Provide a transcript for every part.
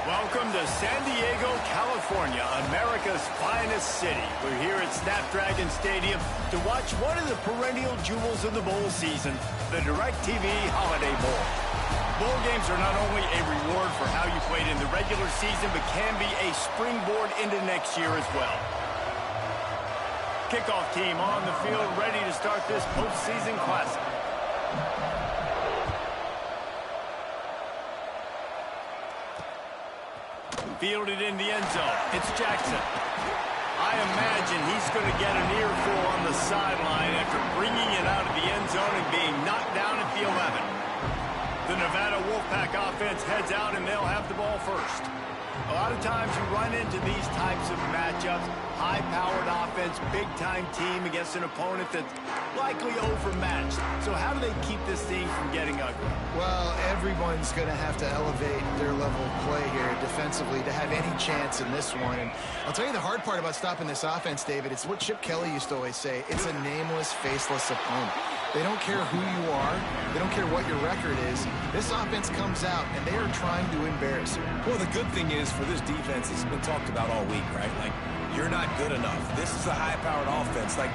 Welcome to San Diego, California, America's finest city. We're here at Snapdragon Stadium to watch one of the perennial jewels of the bowl season, the DirecTV Holiday Bowl. Bowl games are not only a reward for how you played in the regular season, but can be a springboard into next year as well. Kickoff team on the field, ready to start this postseason classic. Fielded in the end zone. It's Jackson. I imagine he's going to get an earful on the sideline after bringing it out of the end zone and being knocked down at the 11. The Nevada Wolfpack offense heads out, and they'll have the ball first. A lot of times you run into these types of matchups, high-powered offense, big-time team against an opponent that's likely overmatched. So how do they keep this thing from getting ugly? Well, everyone's going to have to elevate their level of play here defensively to have any chance in this one. And I'll tell you the hard part about stopping this offense, David, it's what Chip Kelly used to always say. It's a nameless, faceless opponent. They don't care who you are. They don't care what your record is. This offense comes out, and they are trying to embarrass you. Well, the good thing is for this defense, it's been talked about all week, right? Like, you're not good enough. This is a high-powered offense. Like,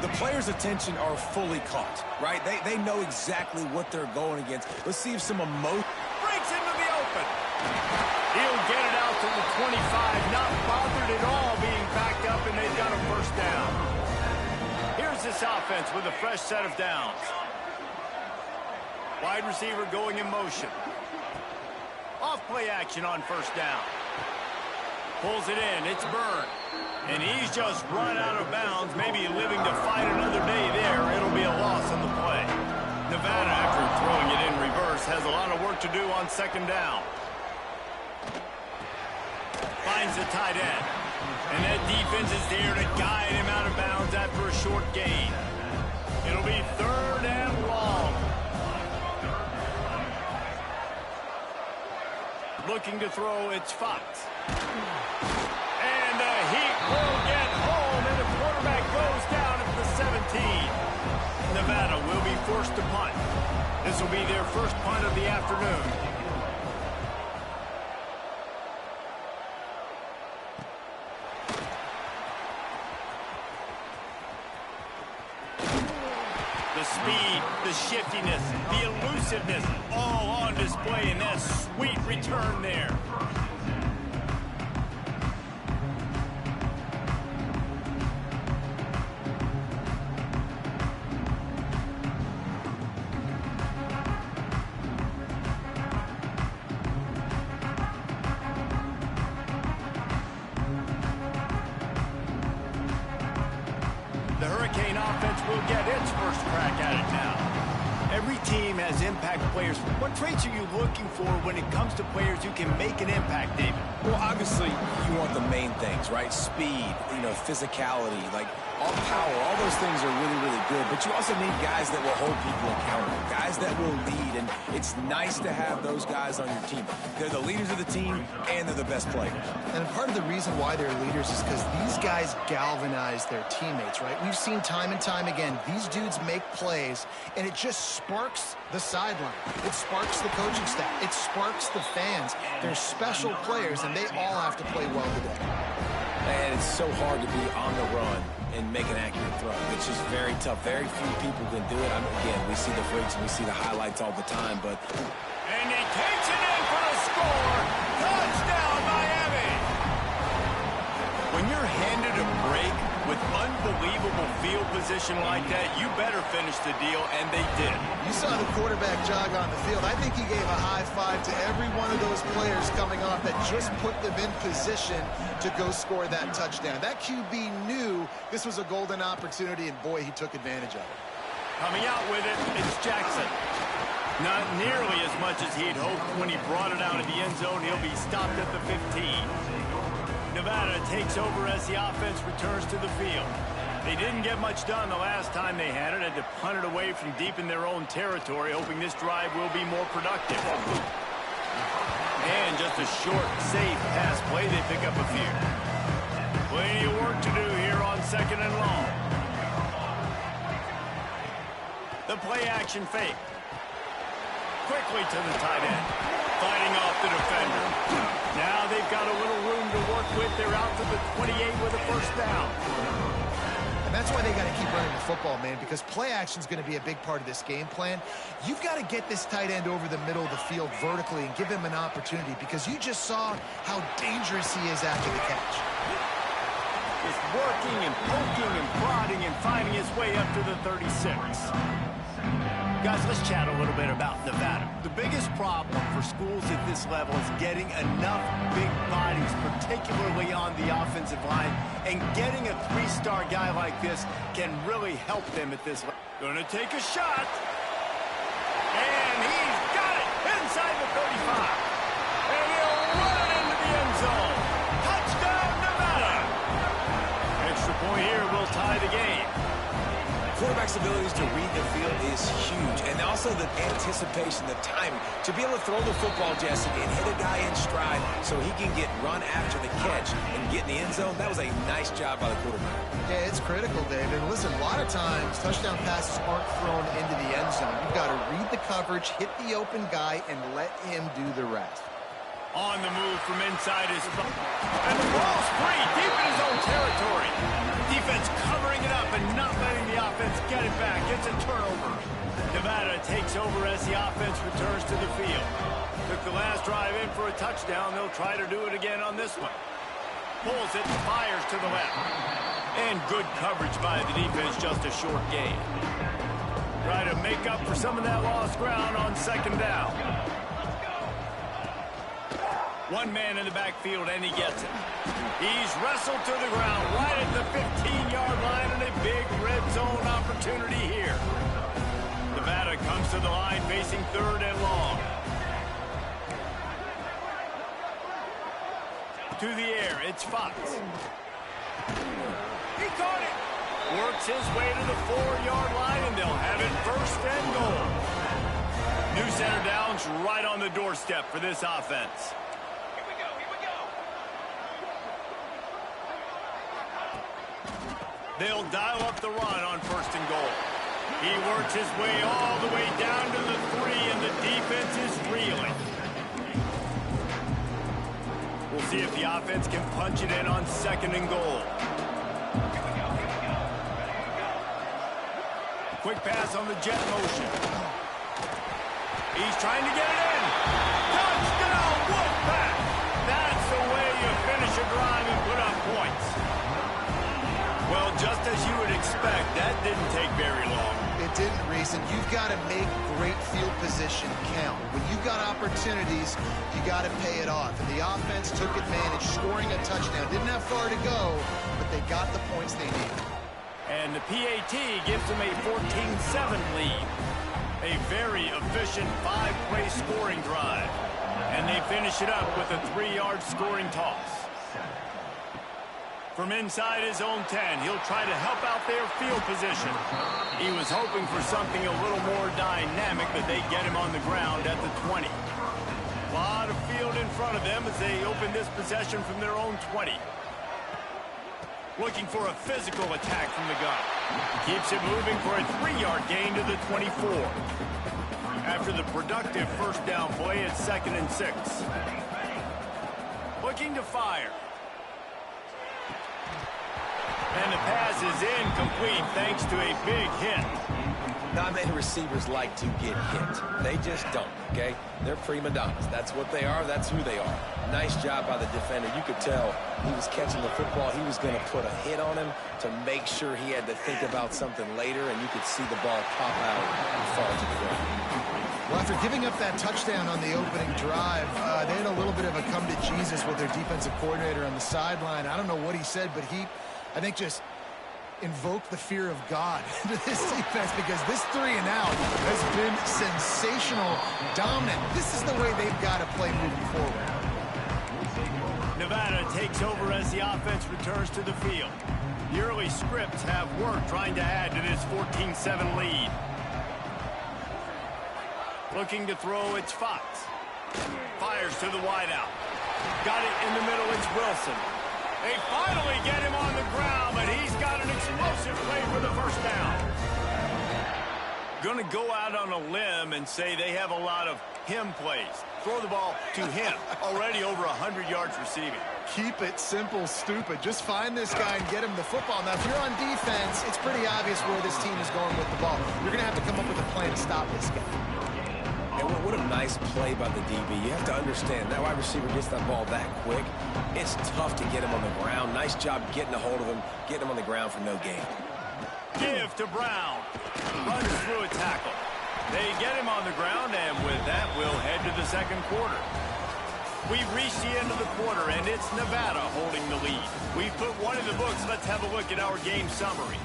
the players' attention are fully caught, right? They know exactly what they're going against. Let's see if some emotion Breaks into the open. He'll get it out to the 25, not bothered at all being backed up, and they've got a first down. Here's this offense with a fresh set of downs. Wide receiver going in motion. Off play action on first down. Pulls it in. It's Byrne. And he's just run out of bounds, maybe living to fight another day there. It'll be a loss on the play. Nevada, after throwing it in reverse, has a lot of work to do on second down. Finds the tight end. And that defense is there to guide him out of bounds after a short gain. It'll be third and long. Looking to throw, it's Fox. And the Heat will get home, and the quarterback goes down at the 17. Nevada will be forced to punt. This will be their first punt of the afternoon. The speed, the shiftiness, the elusiveness, all on display in that sweet return there. The Hurricane offense will get its first crack at it now. Every team has impact players. What traits are you looking for when it comes to players who can make an impact, David? Well, obviously, you want the main things, right? Speed, physicality, like all power, all those things are really, really good. But you also need guys that will hold people accountable, guys that will lead. And it's nice to have those guys on your team. They're the leaders of the team, and they're the best players. And part of the reason why they're leaders is because these guys galvanize their teammates, right? We've seen time and time again, these dudes make plays, and it just sparks the sideline. It sparks the coaching staff. It sparks the fans. They're special players, and they all have to play well today. And it's so hard to be on the run and make an accurate throw. It's just very tough. Very few people can do it. Again, we see the freaks and we see the highlights all the time, but... And he takes it in for the score. Touchdown, Miami! When you're handed a break with unbelievable field position like that, you better finish the deal, and they did. You saw the quarterback jog on the field. I think he gave a high five to every one of those players coming off that just put them in position to go score that touchdown. That QB knew this was a golden opportunity, and boy, he took advantage of it. Coming out with it, it's Jackson. Not nearly as much as he'd hoped when he brought it out of the end zone. He'll be stopped at the 15. Nevada takes over as the offense returns to the field. They didn't get much done the last time they had it. Had to punt it away from deep in their own territory, hoping this drive will be more productive. And just a short, safe pass play. They pick up a few. Plenty of work to do here on second and long. The play action fake. Quickly to the tight end. Fighting off the defender. Now work with. They're out to the 28 with a first down. And that's why they got to keep running the football, man, because play action is going to be a big part of this game plan. You've got to get this tight end over the middle of the field vertically and give him an opportunity, because you just saw how dangerous he is after the catch. Just working and poking and prodding and finding his way up to the 36. Guys, let's chat a little bit about Nevada. The biggest problem for schools at this level is getting enough big bodies, particularly on the offensive line, and getting a three-star guy like this can really help them at this level. Gonna take a shot. And he's got it inside the 35. And he'll run it into the end zone. Touchdown, Nevada. Extra point here will tie the game. Quarterback's abilities to read the field is huge, and also the anticipation, the timing. To be able to throw the football, Jesse, and hit a guy in stride so he can get run after the catch and get in the end zone, that was a nice job by the quarterback. Yeah, it's critical, David. Listen, a lot of times touchdown passes aren't thrown into the end zone. You've got to read the coverage, hit the open guy, and let him do the rest. On the move from inside his... And the ball's free, deep in his own territory. Defense covering it up and not letting the offense get it back. It's a turnover. Nevada takes over as the offense returns to the field. Took the last drive in for a touchdown. They'll try to do it again on this one. Pulls it, fires to the left. And good coverage by the defense, just a short gain. Try to make up for some of that lost ground on second down. One man in the backfield, and he gets it. He's wrestled to the ground right at the 15-yard line, and a big red zone opportunity here. Nevada comes to the line facing third and long. To the air, it's Fox. He caught it. Works his way to the 4-yard line, and they'll have it first and goal. New center downs right on the doorstep for this offense. They'll dial up the run on first and goal. He works his way all the way down to the 3, and the defense is reeling. We'll see if the offense can punch it in on second and goal. Quick pass on the jet motion. He's trying to get it in. Touchdown, Wolfpack! That's the way you finish a drive and put up points. Well, just as you would expect, that didn't take very long. It didn't, Reese, and you've got to make great field position count. When you've got opportunities, you got to pay it off. And the offense took advantage, scoring a touchdown. Didn't have far to go, but they got the points they needed. And the PAT gives them a 14-7 lead. A very efficient 5-play scoring drive. And they finish it up with a 3-yard scoring toss. From inside his own 10, he'll try to help out their field position. He was hoping for something a little more dynamic, but they get him on the ground at the 20. A lot of field in front of them as they open this possession from their own 20. Looking for a physical attack from the gun. Keeps it moving for a 3-yard gain to the 24. After the productive first down play, it's 2nd and 6. Looking to fire. And the pass is incomplete thanks to a big hit. Not many receivers like to get hit. They just don't, okay? They're prima donnas. That's what they are. That's who they are. Nice job by the defender. You could tell he was catching the football. He was going to put a hit on him to make sure he had to think about something later, and you could see the ball pop out and fall to the ground. Well, after giving up that touchdown on the opening drive, they had a little bit of a come to Jesus with their defensive coordinator on the sideline. I don't know what he said, but he, I think, just invoked the fear of God into this defense, because this 3-and-out has been sensational, dominant. This is the way they've got to play moving forward. Nevada takes over as the offense returns to the field. The early scripts have worked trying to add to this 14-7 lead. Looking to throw, it's Fox. Fires to the wideout. Got it in the middle, it's Wilson. They finally get him on the ground, but he's got an explosive play for the first down. Going to go out on a limb and say they have a lot of him plays. Throw the ball to him. Already over 100 yards receiving. Keep it simple, stupid. Just find this guy and get him the football. Now, if you're on defense, it's pretty obvious where this team is going with the ball. You're going to have to come up with a plan to stop this guy. And what a nice play by the DB. You have to understand, that wide receiver gets that ball that quick. It's tough to get him on the ground. Nice job getting a hold of him, getting him on the ground for no gain. Give to Brown. Runs through a tackle. They get him on the ground, and with that, we'll head to the second quarter. We've reached the end of the quarter, and it's Nevada holding the lead. We've put one in the books. Let's have a look at our game summary.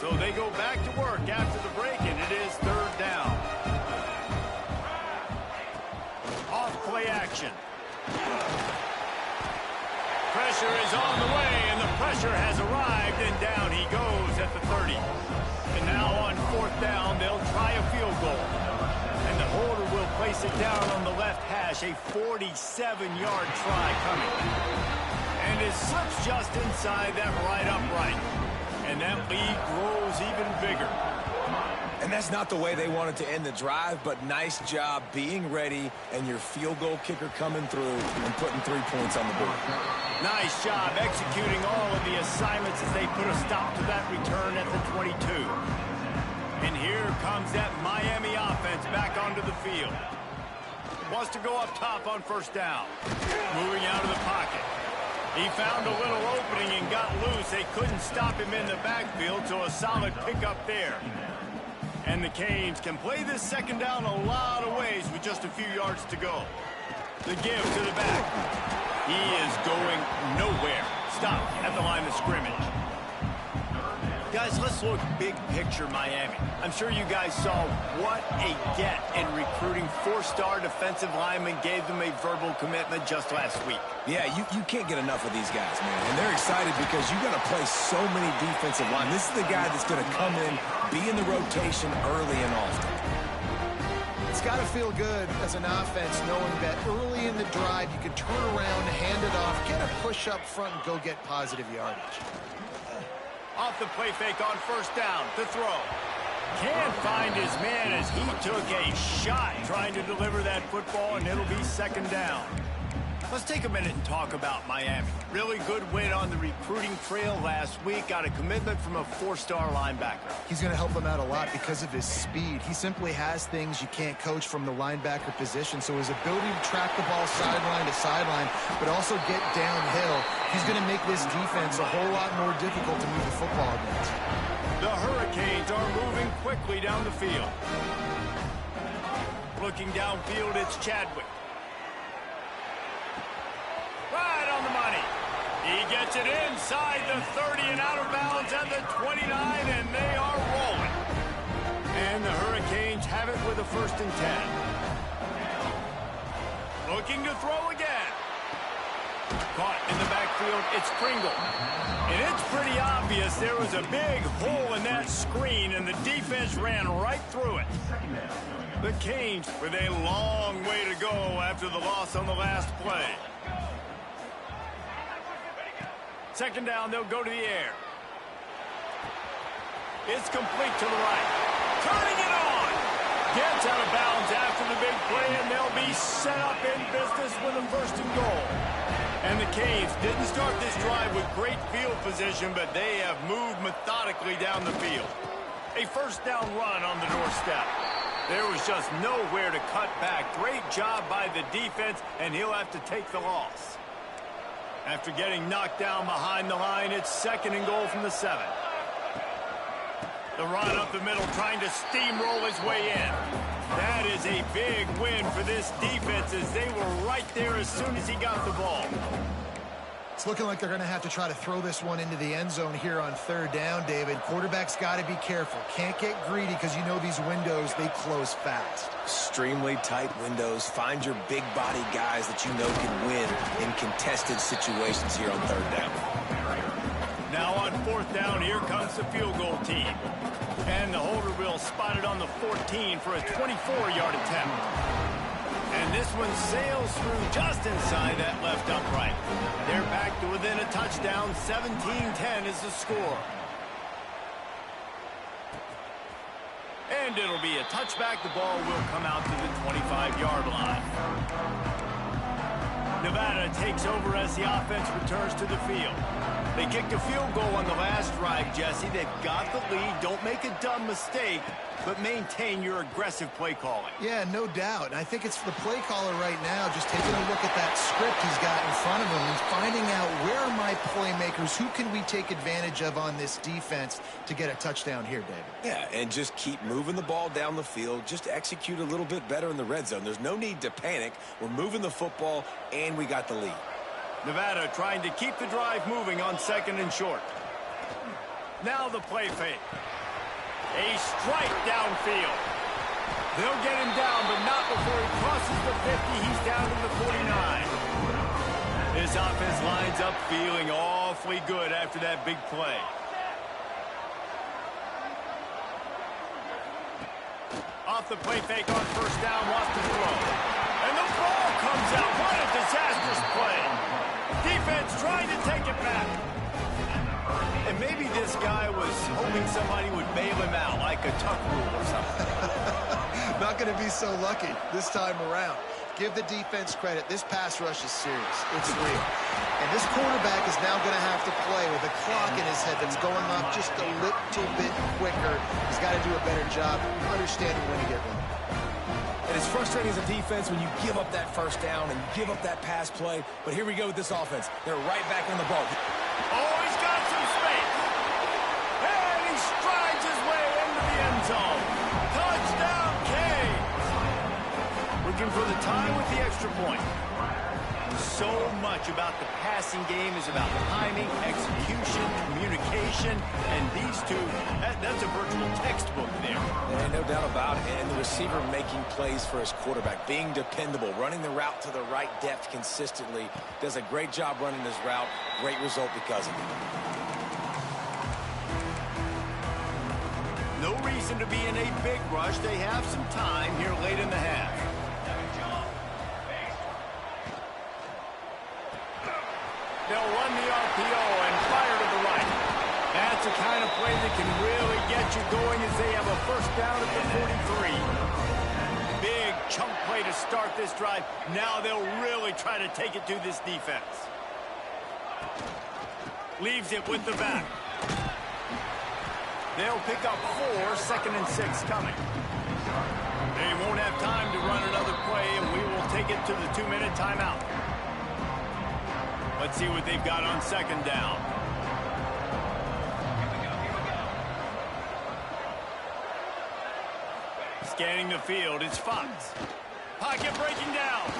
So they go back to work after the break, and it is third down. Off play action. Pressure is on the way, and the pressure has arrived, and down he goes at the 30. And now on fourth down, they'll try a field goal. And the holder will place it down on the left hash, a 47-yard try coming. And it slips just inside that right upright. And that lead grows even bigger. And that's not the way they wanted to end the drive, but nice job being ready and your field goal kicker coming through and putting 3 points on the board. Nice job executing all of the assignments as they put a stop to that return at the 22. And here comes that Miami offense back onto the field. Wants to go up top on first down. Moving out of the pocket. He found a little opening and got loose. They couldn't stop him in the backfield, so a solid pickup there. And the Canes can play this second down a lot of ways with just a few yards to go. The give to the back. He is going nowhere. Stop at the line of scrimmage. Guys, let's look big picture Miami. I'm sure you guys saw what a get in recruiting. 4-star defensive linemen gave them a verbal commitment just last week. Yeah, you can't get enough of these guys, man. And they're excited because you got to play so many defensive line. This is the guy that's going to come in, be in the rotation early and often. It's got to feel good as an offense knowing that early in the drive you can turn around, hand it off, get a push up front, and go get positive yardage. Off the play fake on first down to throw. Can't find his man as he took a shot trying to deliver that football, and it'll be second down. Let's take a minute and talk about Miami. Really good win on the recruiting trail last week. Got a commitment from a 4-star linebacker. He's going to help them out a lot because of his speed. He simply has things you can't coach from the linebacker position. So his ability to track the ball sideline to sideline, but also get downhill, he's going to make this defense a whole lot more difficult to move the football against. The Hurricanes are moving quickly down the field. Looking downfield, it's Chadwick. Right on the money. He gets it inside the 30 and out of bounds at the 29, and they are rolling. And the Hurricanes have it with a 1st and 10. Looking to throw again. Caught in the backfield, it's Pringle. And it's pretty obvious there was a big hole in that screen, and the defense ran right through it. The Canes with a long way to go after the loss on the last play. Second down, they'll go to the air. It's complete to the right. Turning it on. Gets out of bounds after the big play, and they'll be set up in business with a 1st and goal. And the Canes didn't start this drive with great field position, but they have moved methodically down the field. A 1st down run on the doorstep. There was just nowhere to cut back. Great job by the defense, and he'll have to take the loss. After getting knocked down behind the line, it's 2nd and goal from the 7. The run up the middle, trying to steamroll his way in. That is a big win for this defense as they were right there as soon as he got the ball. It's looking like they're going to have to try to throw this one into the end zone here on 3rd down, David. Quarterback's got to be careful. Can't get greedy because you know these windows, they close fast. Extremely tight windows. Find your big body guys that you know can win in contested situations here on 3rd down. Now on 4th down, here comes the field goal team. And the holder will spot it on the 14 for a 24-yard attempt. And this one sails through just inside that left upright. They're back to within a touchdown. 17-10 is the score. And it'll be a touchback. The ball will come out to the 25-yard line. Nevada takes over as the offense returns to the field. They kicked a field goal on the last drive, Jesse. They've got the lead. Don't make a dumb mistake, but maintain your aggressive play calling. Yeah, no doubt. And I think it's the play caller right now just taking a look at that script he's got in front of him and finding out where are my playmakers, who can we take advantage of on this defense to get a touchdown here, David. Yeah, and just keep moving the ball down the field. Just execute a little bit better in the red zone. There's no need to panic. We're moving the football, and we got the lead. Nevada trying to keep the drive moving on 2nd and short. Now the play fake. A strike downfield. They'll get him down, but not before he crosses the 50. He's down to the 49. This offense lines up feeling awfully good after that big play. Off the play fake on 1st down, wants to throw. And the ball comes out. What a disastrous play. Defense trying to take it back. And maybe this guy was hoping somebody would bail him out, like a tuck rule or something. Not going to be so lucky this time around. Give the defense credit. This pass rush is serious. It's real. And this quarterback is now going to have to play with a clock in his head that's going off just a little bit quicker. He's got to do a better job understanding when to get one. And it's frustrating as a defense when you give up that 1st down and give up that pass play. But here we go with this offense. They're right back on the ball. Oh, he's got some space. And he strides his way into the end zone. Touchdown, Canes. Looking for the tie with the extra point. So much about the passing game is about timing, execution, communication, and these two, that's a virtual textbook there. Yeah, no doubt about it. And the receiver making plays for his quarterback, being dependable, running the route to the right depth consistently. Does a great job running his route. Great result because of it. No reason to be in a big rush. They have some time here late in the half. They'll run the RPO and fire to the right. That's the kind of play that can really get you going as they have a 1st down at the 43. Big chunk play to start this drive. Now they'll really try to take it to this defense. Leaves it with the back. They'll pick up 4, 2nd and 6 coming. They won't have time to run another play, and we will take it to the 2-minute timeout. Let's see what they've got on 2nd down. Scanning the field, it's Fox. Pocket breaking down.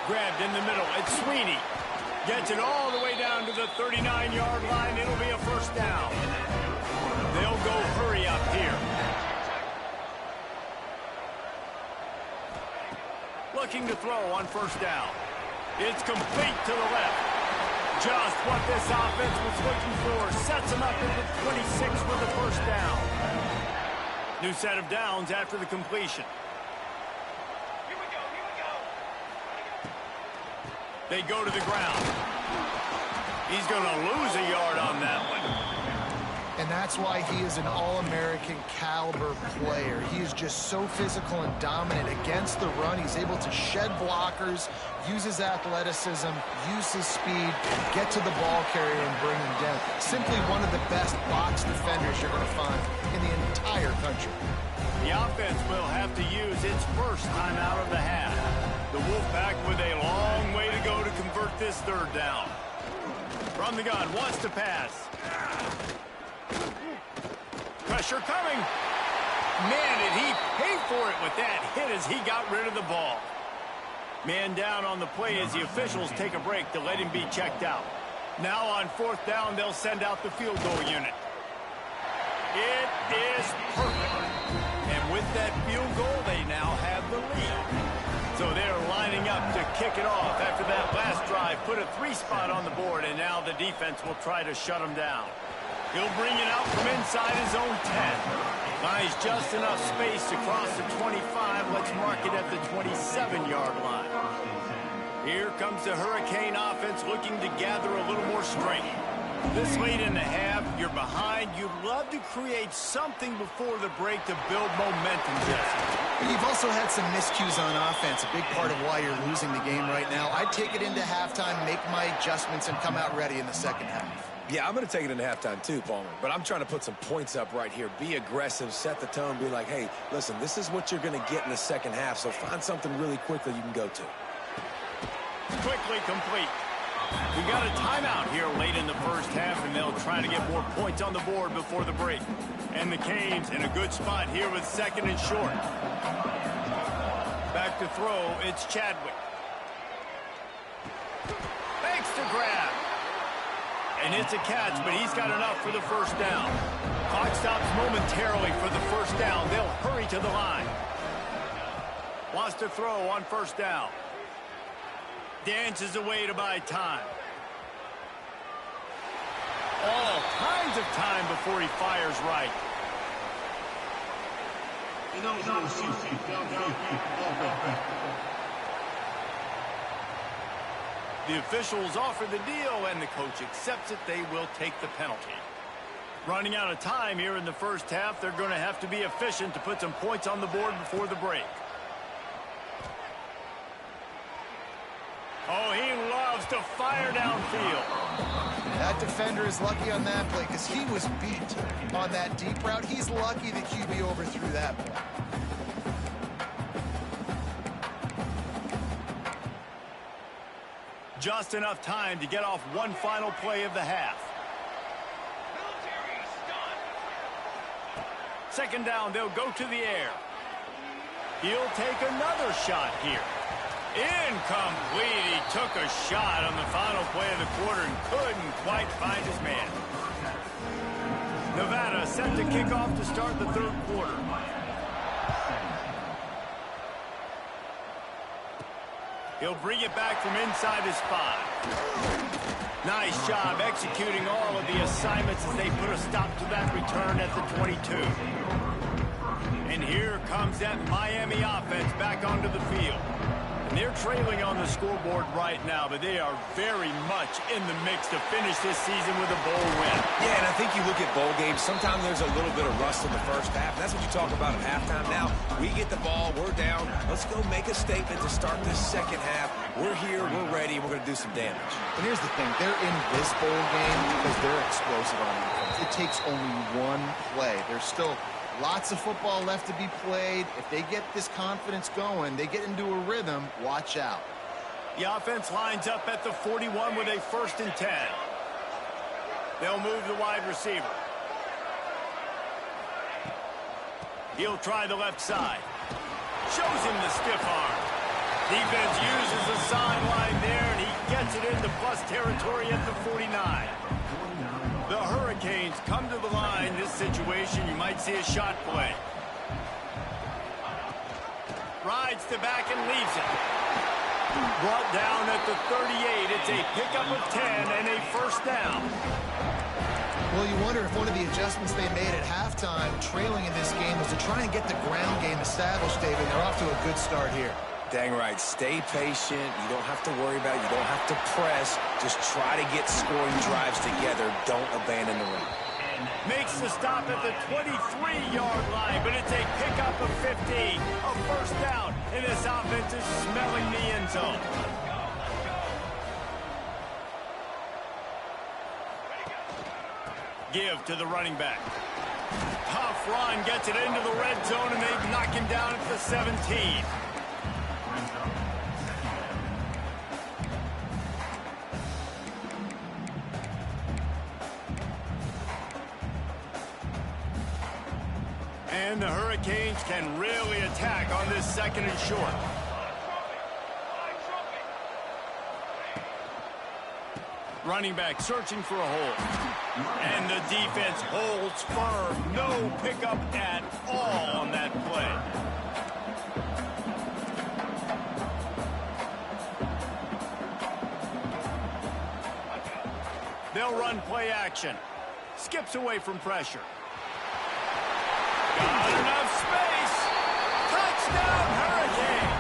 Grabbed in the middle, it's Sweeney. Gets it all the way down to the 39-yard line. It'll be a 1st down. They'll go hurry up here. Looking to throw on 1st down. It's complete to the left. Just what this offense was looking for. Sets them up at the 26 with the 1st down. New set of downs after the completion. Here we go. They go to the ground. He's going to lose a yard on that one. And that's why he is an all-American caliber player. He is just so physical and dominant against the run. He's able to shed blockers, use his athleticism, use his speed, get to the ball carrier and bring him down. Simply one of the best box defenders you're going to find in the entire country. The offense will have to use its 1st time out of the half. The Wolfpack with a long way to go to convert this 3rd down. From the gun, wants to pass. Pressure coming. Man, did he pay for it with that hit as he got rid of the ball. Man down on the play as the officials take a break to let him be checked out. Now on 4th down, they'll send out the field goal unit. It is perfect. And with that field goal, they now have the lead. So they're lining up to kick it off after that last drive. Put a 3 spot on the board, and now the defense will try to shut them down. He'll bring it out from inside his own 10. Finds just enough space to cross the 25. Let's mark it at the 27-yard line. Here comes the Hurricane offense looking to gather a little more strength. This late in the half, you're behind. You'd love to create something before the break to build momentum, Jesse. You've also had some miscues on offense, a big part of why you're losing the game right now. I'd take it into halftime, make my adjustments, and come out ready in the second half. Yeah, I'm going to take it into halftime too, Palmer. But I'm trying to put some points up right here. Be aggressive, set the tone, be like, hey, listen, this is what you're going to get in the second half, so find something really quickly you can go to. Quickly complete. We got a timeout here late in the first half, and they'll try to get more points on the board before the break. And the Canes in a good spot here with second and short. Back to throw, it's Chadwick. Thanks to grab. And it's a catch, but he's got enough for the first down. Clock stops momentarily for the first down. They'll hurry to the line. Wants to throw on first down. Dances away to buy time. All kinds of time before he fires right. The officials offer the deal, and the coach accepts it. They will take the penalty. Running out of time here in the first half, they're going to have to be efficient to put some points on the board before the break. Oh, he loves to fire downfield. That defender is lucky on that play because he was beat on that deep route. He's lucky the QB overthrew that play. Just enough time to get off one final play of the half. Second down, they'll go to the air. He'll take another shot here. Incomplete. He took a shot on the final play of the quarter and couldn't quite find his man. Nevada set to kick off to start the third quarter. He'll bring it back from inside his 5. Nice job executing all of the assignments as they put a stop to that return at the 22. And here comes that Miami offense back onto the field. And they're trailing on the scoreboard right now, but they are very much in the mix to finish this season with a bowl win. Yeah, and I think you look at bowl games, sometimes there's a little bit of rust in the first half. That's what you talk about at halftime. Now, we get the ball, we're down. Let's go make a statement to start this second half. We're here, we're ready, we're going to do some damage. And here's the thing. They're in this bowl game because they're explosive on offense. It takes only one play. There's still lots of football left to be played. If they get this confidence going, they get into a rhythm, watch out. The offense lines up at the 41 with a 1st and 10. They'll move the wide receiver. He'll try the left side. Shows him the stiff arm. Defense uses the sideline there, and he gets it into plus territory at the 49. The Hurricanes come to the line. This situation, you might see a shot play. Rides the back and leaves it. Brought down at the 38. It's a pickup of 10 and a 1st down. Well, you wonder if one of the adjustments they made at halftime, trailing in this game, was to try and get the ground game established, David. They're off to a good start here. Dang right. Stay patient. You don't have to worry about it. You don't have to press. Just try to get scoring drives together. Don't abandon the run. Makes the stop at the 23-yard line, but it's a pickup of 15. A 1st down, and this offense is smelling the end zone. Give to the running back. Tough run, gets it into the red zone, and they knock him down at the 17. And the Hurricanes can really attack on this 2nd and short. Running back searching for a hole. And the defense holds firm. No pickup at all on that play. They'll run play action. skips away from pressure. Got enough space. Touchdown, Hurricane.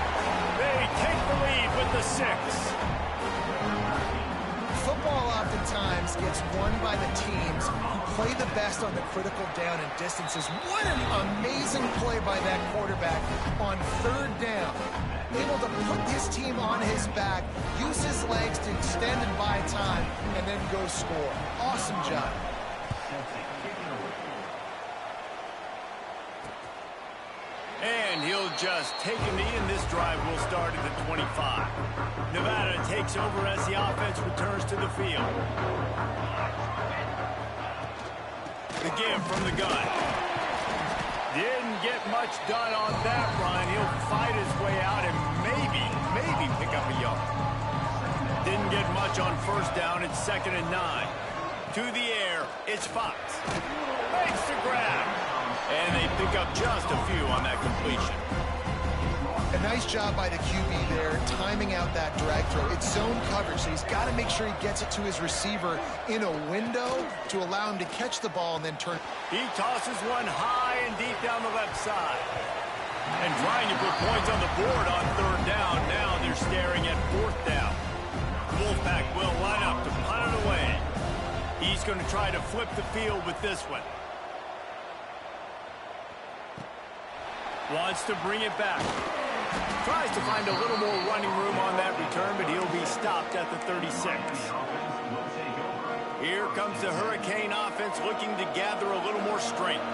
They take the lead with the 6. Football oftentimes gets won by the teams who play the best on the critical down and distances. What an amazing play by that quarterback on 3rd down. Able to put his team on his back, use his legs to extend and buy time, and then go score. Awesome job. And he'll just take a knee, and this drive will start at the 25. Nevada takes over as the offense returns to the field. The give from the gun. Didn't get much done on that run. He'll fight his way out and maybe pick up a yard. Didn't get much on 1st down. It's 2nd and 9. To the air, it's Fox. Makes the grab. And they pick up just a few on that completion. A nice job by the QB there, timing out that drag throw. It's zone coverage, so he's got to make sure he gets it to his receiver in a window to allow him to catch the ball and then turn. He tosses one high and deep down the left side. And trying to put points on the board on 3rd down. Now they're staring at 4th down. The Wolfpack will line up to punt it away. He's going to try to flip the field with this one. Wants to bring it back. Tries to find a little more running room on that return, but he'll be stopped at the 36. Here comes the Hurricane offense looking to gather a little more strength.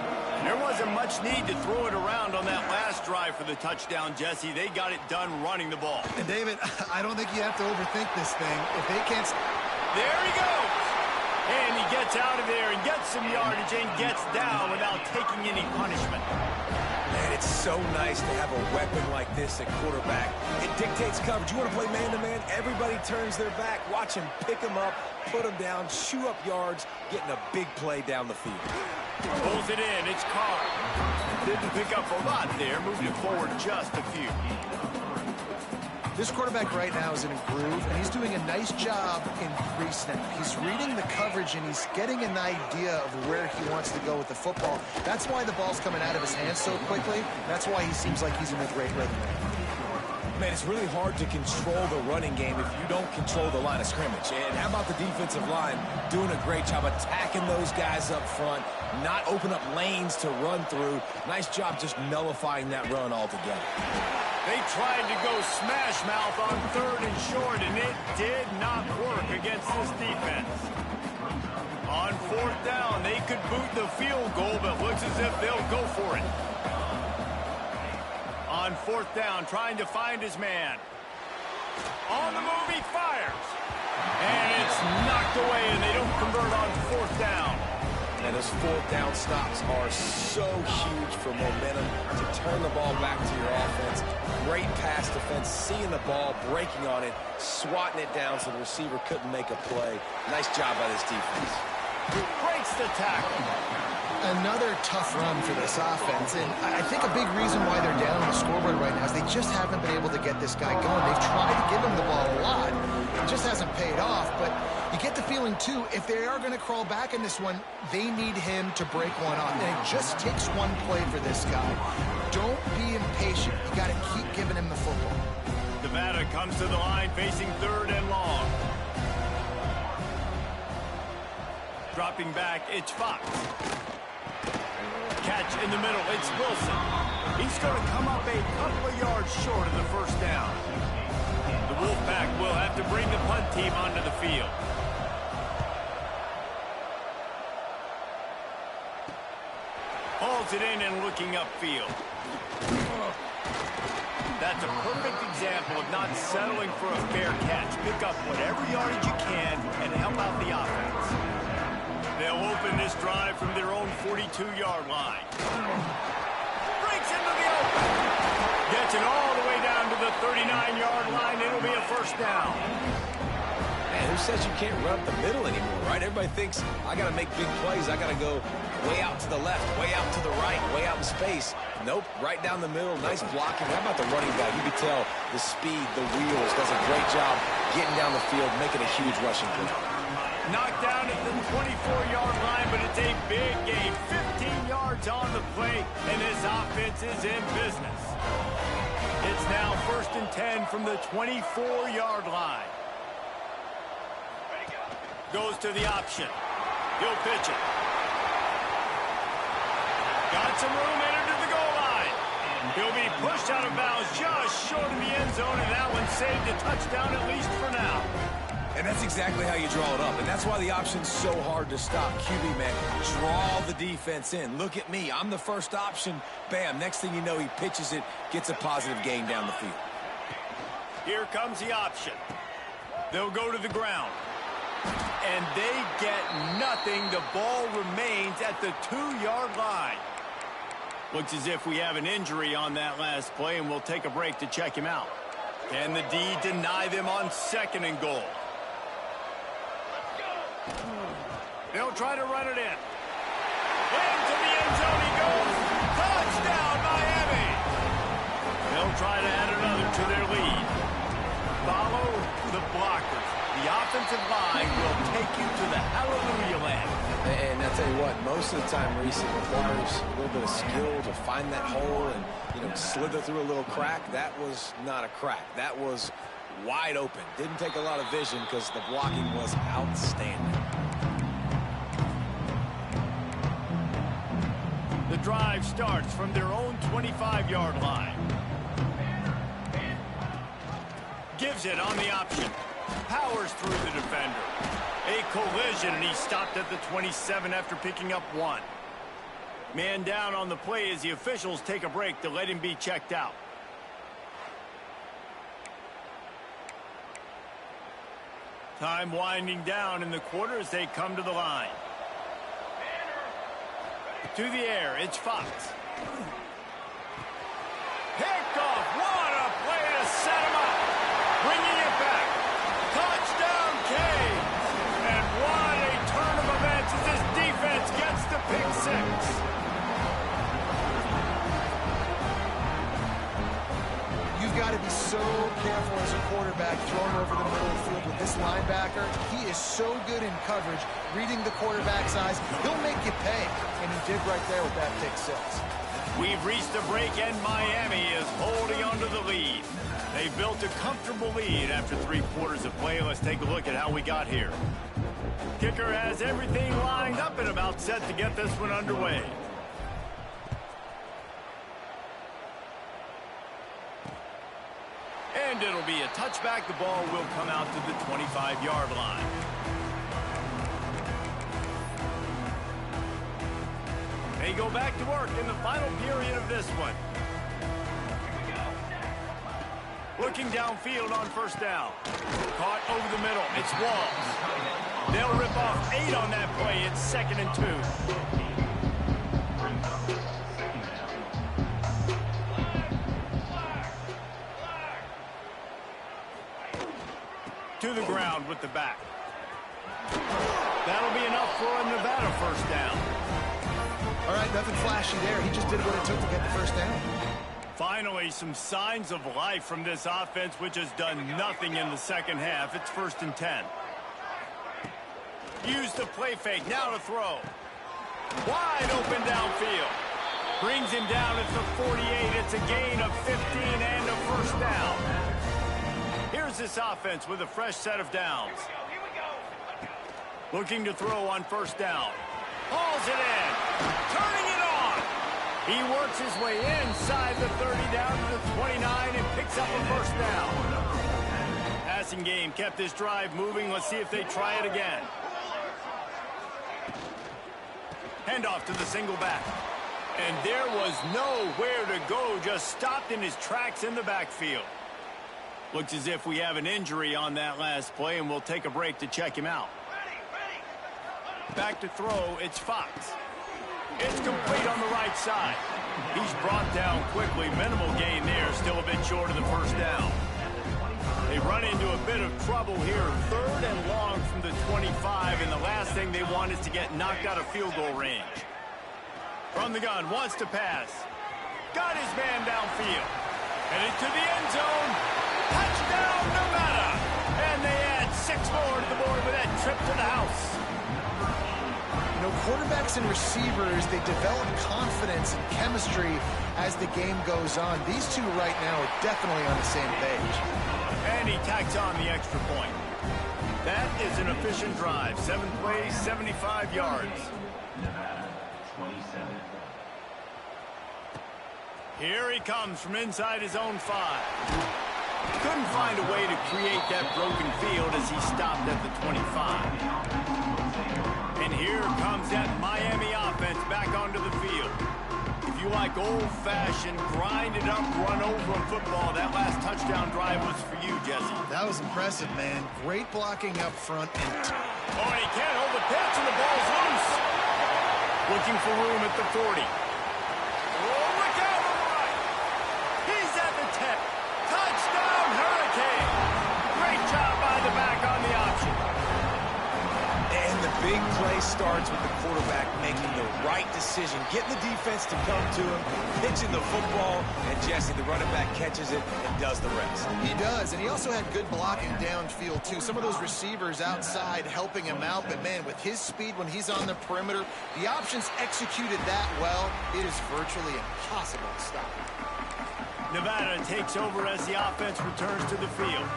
There wasn't much need to throw it around on that last drive for the touchdown, Jesse. They got it done running the ball. And David, I don't think you have to overthink this thing. If they can't... There he goes! And he gets out of there and gets some yardage and gets down without taking any punishment. Man, it's so nice to have a weapon like this at quarterback. It dictates coverage. You want to play man-to-man? Everybody turns their back. Watch him pick him up, put him down, chew up yards, getting a big play down the field. Pulls it in. It's Carr. Didn't pick up a lot there. Moved it forward just a few. This quarterback right now is in a groove, and he's doing a nice job in pre-snap. He's reading the coverage, and he's getting an idea of where he wants to go with the football. That's why the ball's coming out of his hands so quickly. That's why he seems like he's in a great rhythm. Man, it's really hard to control the running game if you don't control the line of scrimmage. And how about the defensive line doing a great job attacking those guys up front, not open up lanes to run through. Nice job just nullifying that run altogether. They tried to go smash mouth on 3rd and short, and it did not work against this defense. On 4th down, they could boot the field goal, but looks as if they'll go for it. On 4th down, trying to find his man. On the move, he fires. And it's knocked away, and they don't convert on 4th down. And those 4th down stops are so huge for momentum to turn the ball back to your offense. Great pass defense, seeing the ball, breaking on it, swatting it down so the receiver couldn't make a play. Nice job by this defense. Breaks the tackle. Another tough run for this offense, and I think a big reason why they're down on the scoreboard right now is they just haven't been able to get this guy going. They've tried to give him the ball a lot. It just hasn't paid off, but you get the feeling, too, if they are going to crawl back in this one, they need him to break one off, and it just takes one play for this guy. Don't be impatient. You got to keep giving him the football. Nevada comes to the line facing 3rd and long. Dropping back, it's Fox. Catch in the middle, it's Wilson. He's going to come up a couple of yards short of the 1st down. The Wolfpack will have to bring the punt team onto the field. Hauls it in and looking upfield. That's a perfect example of not settling for a fair catch. Pick up whatever yardage you can and help out the offense. They'll open this drive from their own 42-yard line. Breaks into the open. Gets it all the way down to the 39-yard line. It'll be a 1st down. Man, who says you can't run up the middle anymore, right? Everybody thinks, I got to make big plays. I got to go way out to the left, way out to the right, way out in space. Nope, right down the middle. Nice blocking. How about the running back? You can tell the speed, the wheels, does a great job getting down the field, making a huge rushing play. Knocked down at the 24-yard line, but it's a big gain. 15 yards on the play, and this offense is in business. It's now 1st and 10 from the 24-yard line. Goes to the option. He'll pitch it. Got some room, entered to the goal line. He'll be pushed out of bounds just short of the end zone, and that one saved a touchdown at least for now. And that's exactly how you draw it up. And that's why the option's so hard to stop. QB, man, draw the defense in. Look at me. I'm the first option. Bam. Next thing you know, he pitches it, gets a positive gain down the field. Here comes the option. They'll go to the ground. And they get nothing. The ball remains at the 2-yard line. Looks as if we have an injury on that last play, and we'll take a break to check him out. Can the D deny them on 2nd and goal? They'll try to run it in. Into the end zone he goes. Touchdown, Miami. They'll try to add another to their lead. Follow the blockers. The offensive line will take you to the hallelujah land. And I tell you what, most of the time, Reese, it requires a little bit of skill to find that hole and, slither through a little crack. That was not a crack. That was wide open. Didn't take a lot of vision because the blocking was outstanding. The drive starts from their own 25-yard line. Gives it on the option. Powers through the defender. A collision, and he stopped at the 27 after picking up 1. Man down on the play as the officials take a break to let him be checked out. Time winding down in the quarter as they come to the line. To the air, it's Fox. Picked off. What a play to set him up. Bringing it back. Touchdown, Cade. And what a turn of events as this defense gets the pick 6. You've got to be so careful as a quarterback throwing over the middle of the field with this linebacker. He is so good in coverage, reading the quarterback's eyes. He'll make you pay, and he did right there with that pick 6. We've reached a break, and Miami is holding on to the lead. They built a comfortable lead after 3 quarters of play. Let's take a look at how we got here. Kicker has everything lined up and about set to get this one underway. And it'll be a touchback. The ball will come out to the 25-yard line. They go back to work in the final period of this one. Looking downfield on 1st down. Caught over the middle. It's Walls. They'll rip off 8 on that play. It's 2nd and 2. To the ground with the back. That'll be enough for a Nevada 1st down. All right, nothing flashy there. He just did what it took to get the 1st down. Finally, some signs of life from this offense, which has done nothing in the 2nd half. It's 1st and 10. Use the play fake. Now to throw. Wide open downfield. Brings him down at the 48. It's a gain of 15 and a 1st down. Here's this offense with a fresh set of downs. Looking to throw on 1st down. Hauls it in. Turning it on. He works his way inside the 30 down to the 29 and picks up a 1st down. Passing game kept this drive moving. Let's see if they try it again. Handoff to the single back. And there was nowhere to go. Just stopped in his tracks in the backfield. Looks as if we have an injury on that last play, and we'll take a break to check him out. Back to throw, it's Fox. It's complete on the right side. He's brought down quickly. Minimal gain there, still a bit short of the 1st down. They run into a bit of trouble here. 3rd and long from the 25, and the last thing they want is to get knocked out of field goal range. From the gun, wants to pass. Got his man downfield. Headed to the end zone. Touchdown, Nevada! And they add 6 more to the board with that trip to the house. You know, quarterbacks and receivers, they develop confidence and chemistry as the game goes on. These two right now are definitely on the same page. And he tacks on the extra point. That is an efficient drive. 7 plays, 75 yards. Here he comes from inside his own 5. Couldn't find a way to create that broken field as he stopped at the 25. And here comes that Miami offense back onto the field. If you like old-fashioned, grind-it-up, run-over football, that last touchdown drive was for you, Jesse. That was impressive, man. Great blocking up front. And oh, he can't hold the pitch, and the ball's loose. Looking for room at the 40. Oh, look out on the right. He's at the 10. Touchdown, Hurricane. Great job by the back on the option. And the big play starts with the quarterback making the right decision, getting the defense to come to him, pitching the football, and Jesse, the running back, catches it and does the rest. he does, and he also had good blocking downfield, too. Some of those receivers outside helping him out, but, man, with his speed when he's on the perimeter, the options executed that well, it is virtually impossible to stop. Nevada takes over as the offense returns to the field.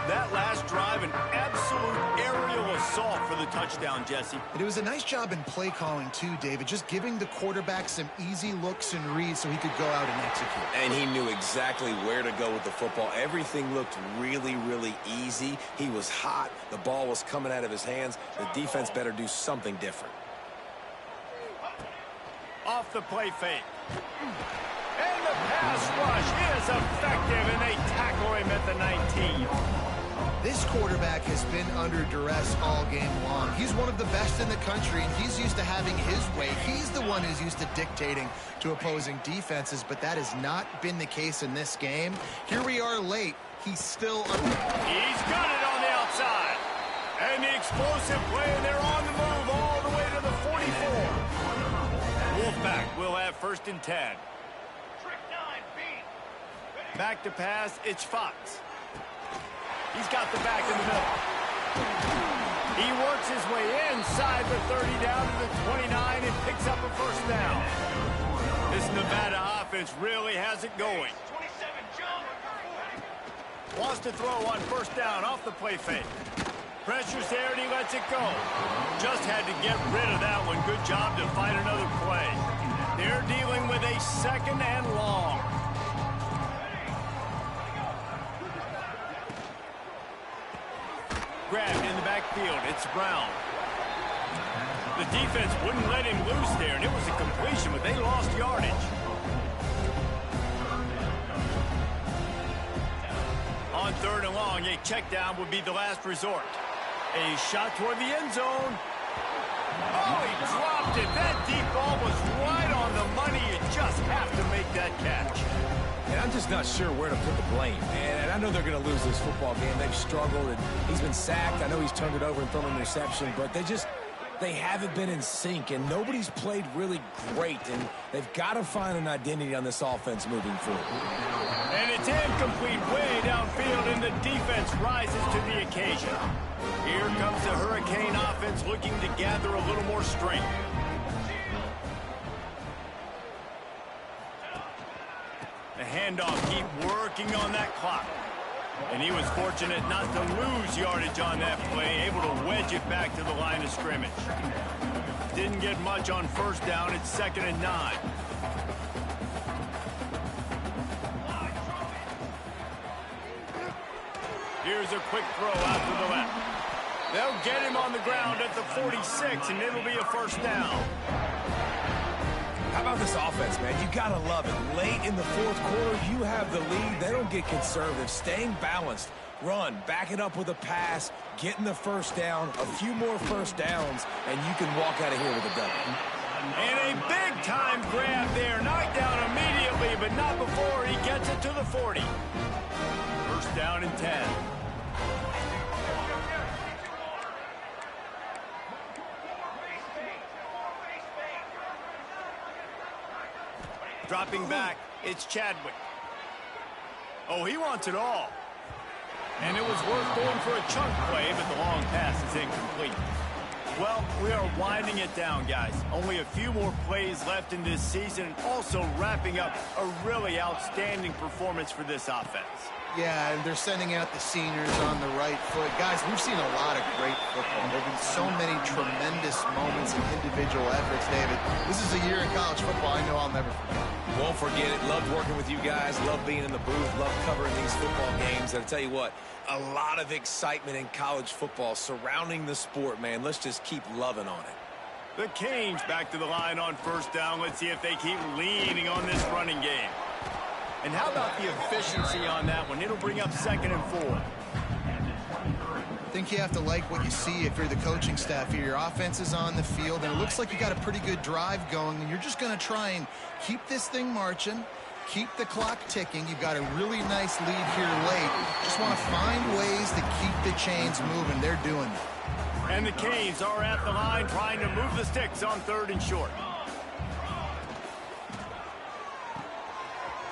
That last drive, an absolute aerial assault for the touchdown, Jesse. And it was a nice job in play calling, too, David, just giving the quarterback some easy looks and reads so he could go out and execute. And he knew exactly where to go with the football. Everything looked really, really easy. He was hot. The ball was coming out of his hands. The defense better do something different. Off the play fake. And the pass rush is effective, and they tackle him at the 19. This quarterback has been under duress all game long. He's one of the best in the country, and he's used to having his way. He's the one who's used to dictating to opposing defenses, but that has not been the case in this game. Here we are late. He's still He's got it on the outside. And the explosive play, and they're on the move all the way to the 44. Wolfpack will have 1st and 10. Back to pass, it's Fox. He's got the back in the middle. He works his way inside the 30 down to the 29 and picks up a 1st down. This Nevada offense really has it going. Wants to throw on 1st down off the play fake. Pressure's there and he lets it go. Just had to get rid of that one. Good job to find another play. They're dealing with a 2nd and long. Grabbed in the backfield. It's Brown. The defense wouldn't let him loose there, and it was a completion, but they lost yardage. On 3rd and long, a check down would be the last resort. A shot toward the end zone. Oh, he dropped it. That deep ball was right on the money. You just have to make that catch. And I'm just not sure where to put the blame. And I know they're going to lose this football game. They've struggled, and he's been sacked. I know he's turned it over and thrown an interception, but they haven't been in sync, and nobody's played really great, and they've got to find an identity on this offense moving forward. And it's incomplete way downfield, and the defense rises to the occasion. Here comes the Hurricane offense looking to gather a little more strength. The handoff, keep working on that clock. And he was fortunate not to lose yardage on that play, able to wedge it back to the line of scrimmage. Didn't get much on 1st down. It's 2nd and 9. Here's a quick throw out to the left. They'll get him on the ground at the 46, and it'll be a 1st down. How about this offense, man? You got to love it. Late in the 4th quarter, you have the lead. They don't get conservative. Staying balanced. Run, back it up with a pass, getting the 1st down, a few more 1st downs, and you can walk out of here with a W. And a big-time grab there. Knocked down immediately, but not before he gets it to the 40. 1st down and 10. Dropping back, it's Chadwick. Oh, he wants it all. And it was worth going for a chunk play, but the long pass is incomplete. Well, we are winding it down, guys. Only a few more plays left in this season, and also wrapping up a really outstanding performance for this offense. Yeah, and they're sending out the seniors on the right foot. Guys, we've seen a lot of great football. There have been so many tremendous moments and individual efforts, David. This is a year in college football I know I'll never forget. Won't forget it. Loved working with you guys. Loved being in the booth. Loved covering these football games. And I'll tell you what, a lot of excitement in college football surrounding the sport, man. Let's just keep loving on it. The Canes back to the line on first down. Let's see if they keep leaning on this running game. And how about the efficiency on that one? It'll bring up 2nd and 4. I think you have to like what you see if you're the coaching staff here. Your offense is on the field, and it looks like you got a pretty good drive going, and you're just going to try and keep this thing marching, keep the clock ticking. You've got a really nice lead here late. Just want to find ways to keep the chains moving. They're doing that. And the Canes are at the line trying to move the sticks on 3rd and short.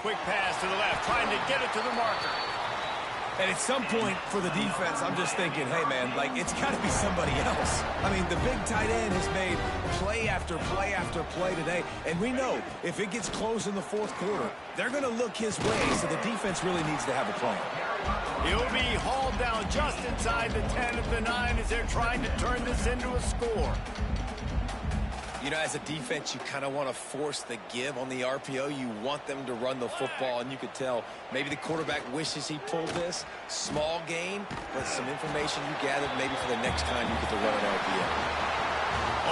Quick pass to the left, trying to get it to the marker. And at some point for the defense, I'm just thinking, hey, man, like, it's got to be somebody else. I mean, the big tight end has made play after play after play today. And we know if it gets close in the 4th quarter, they're going to look his way, so the defense really needs to have a plan. He'll be hauled down just inside the 10 of the 9 as they're trying to turn this into a score. You know, as a defense, you kind of want to force the give on the RPO. You want them to run the football, and you could tell maybe the quarterback wishes he pulled this. Small gain, but some information you gathered maybe for the next time you get to run an RPO.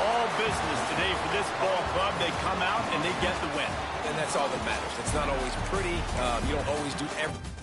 All business today for this ball club. They come out and they get the win. And that's all that matters. It's not always pretty. You don't always do everything.